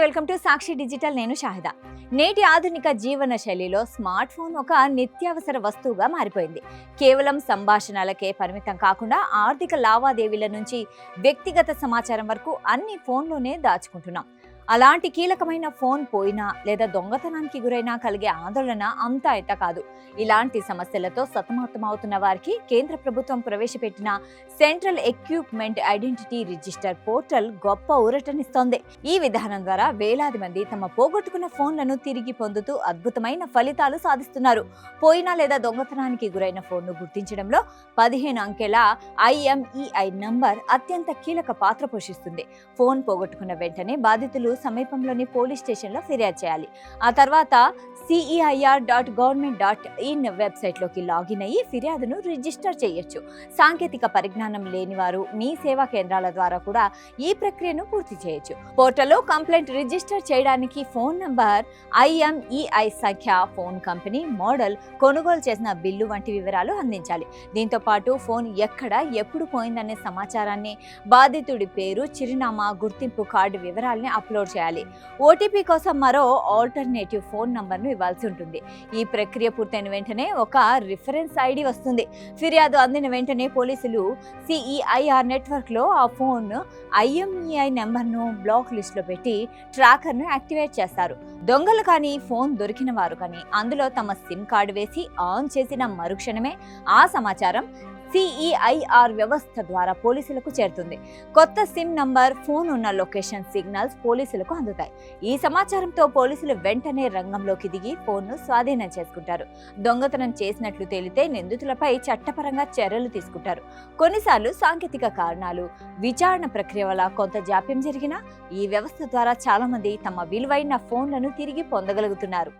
Welcome to Sakshi digital. నేను షాహిదా. నేటి ఆధునిక జీవన శైలిలో స్మార్ట్ ఫోన్ ఒక నిత్యావసర వస్తువుగా మారిపోయింది. కేవలం సంభాషణలకే పరిమితం కాకుండా ఆర్థిక లావాదేవీల నుంచి వ్యక్తిగత సమాచారం వరకు అన్ని ఫోన్లోనే దాచుకుంటున్నాం. అలాంటి కీలకమైన ఫోన్ పోయినా లేదా దొంగతనానికి గురైనా కలిగే ఆందోళన అంతా ఇంత కాదు. ఇలాంటి సమస్యలతో సతమతమవుతున్న వారికి కేంద్ర ప్రభుత్వం ప్రవేశపెట్టిన central equipment identity register portal గొప్ప ఊరటనిస్తోంది. ఈ విధానం ద్వారా వేలాది మంది తమ పోగొట్టుకున్న ఫోన్లను తిరిగి పొందుతూ అద్భుతమైన ఫలితాలు సాధిస్తున్నారు. పోయినా లేదా దొంగతనానికి గురైన ఫోన్ను గుర్తించడంలో 15 అంకెల IMEI నంబర్ అత్యంత కీలక పాత్ర పోషిస్తుంది. ఫోన్ పోగొట్టుకున్న వెంటనే బాధితులు సమీపంలోని పోలీస్ స్టేషన్లో ఫిర్యాదు చేయాలి. ఆ తర్వాత CEIR.government.in వెబ్సైట్లోకి లాగిన్ అయ్యి ఫిర్యాదును రిజిస్టర్ చేయొచ్చు. సాంకేతిక పరిజ్ఞానం లేనివారు మీ సేవా కేంద్రాల ద్వారా కూడా ఈ ప్రక్రియను పూర్తి చేయొచ్చు. పోర్టల్లో కంప్లైంట్ రిజిస్టర్ చేయడానికి ఫోన్ నంబర్, IMEI సంఖ్య, ఫోన్ కంపెనీ, మోడల్, కొనుగోలు చేసిన బిల్లు వంటి వివరాలు అందించాలి. దీంతో పాటు ఫోన్ ఎక్కడ ఎప్పుడు పోయిందనే సమాచారాన్ని, బాధితుడి పేరు, చిరునామా, గుర్తింపు కార్డు వివరాలని అప్లోడ్ చేయాలి. OTP కోసం మరో ఆల్టర్నేటివ్ ఫోన్ నంబర్ను ఇవ్వాల్సి ఉంటుంది. ఈ ప్రక్రియ పూర్తయిన వెంటనే ఒక రిఫరెన్స్ ID వస్తుంది. ఫిర్యాదు అందిన వెంటనే పోలీసులు CEIR నెట్వర్క్లో ఆ ఫోన్ IMEI నెంబర్ను బ్లాక్ లిస్ట్లో పెట్టి ట్రాకర్ను యాక్టివేట్ చేస్తారు. దొంగలు కానీ ఫోన్ దొరికిన వారు కానీ అందులో తమ సిమ్ కార్డు వేసి ఆన్ చేసిన మరుక్షణమే ఆ సమాచారం CEIR వ్యవస్థ ద్వారా పోలీసులకు చేరుతుంది. కొత్త సిమ్ నంబర్, ఫోన్ ఉన్న లొకేషన్ సిగ్నల్స్ పోలీసులకు అందుతాయి. ఈ సమాచారంతో పోలీసులు వెంటనే రంగంలోకి దిగి ఫోన్ను స్వాధీనం చేసుకుంటారు. దొంగతనం చేసినట్లు తేలితే నిందితులపై చట్టపరంగా చర్యలు తీసుకుంటారు. కొన్నిసార్లు సాంకేతిక కారణాలు, విచారణ ప్రక్రియ వల్ల కొంత జాప్యం జరిగినా ఈ వ్యవస్థ ద్వారా చాలా మంది తమ విలువైన ఫోన్లను తిరిగి పొందగలుగుతున్నారు.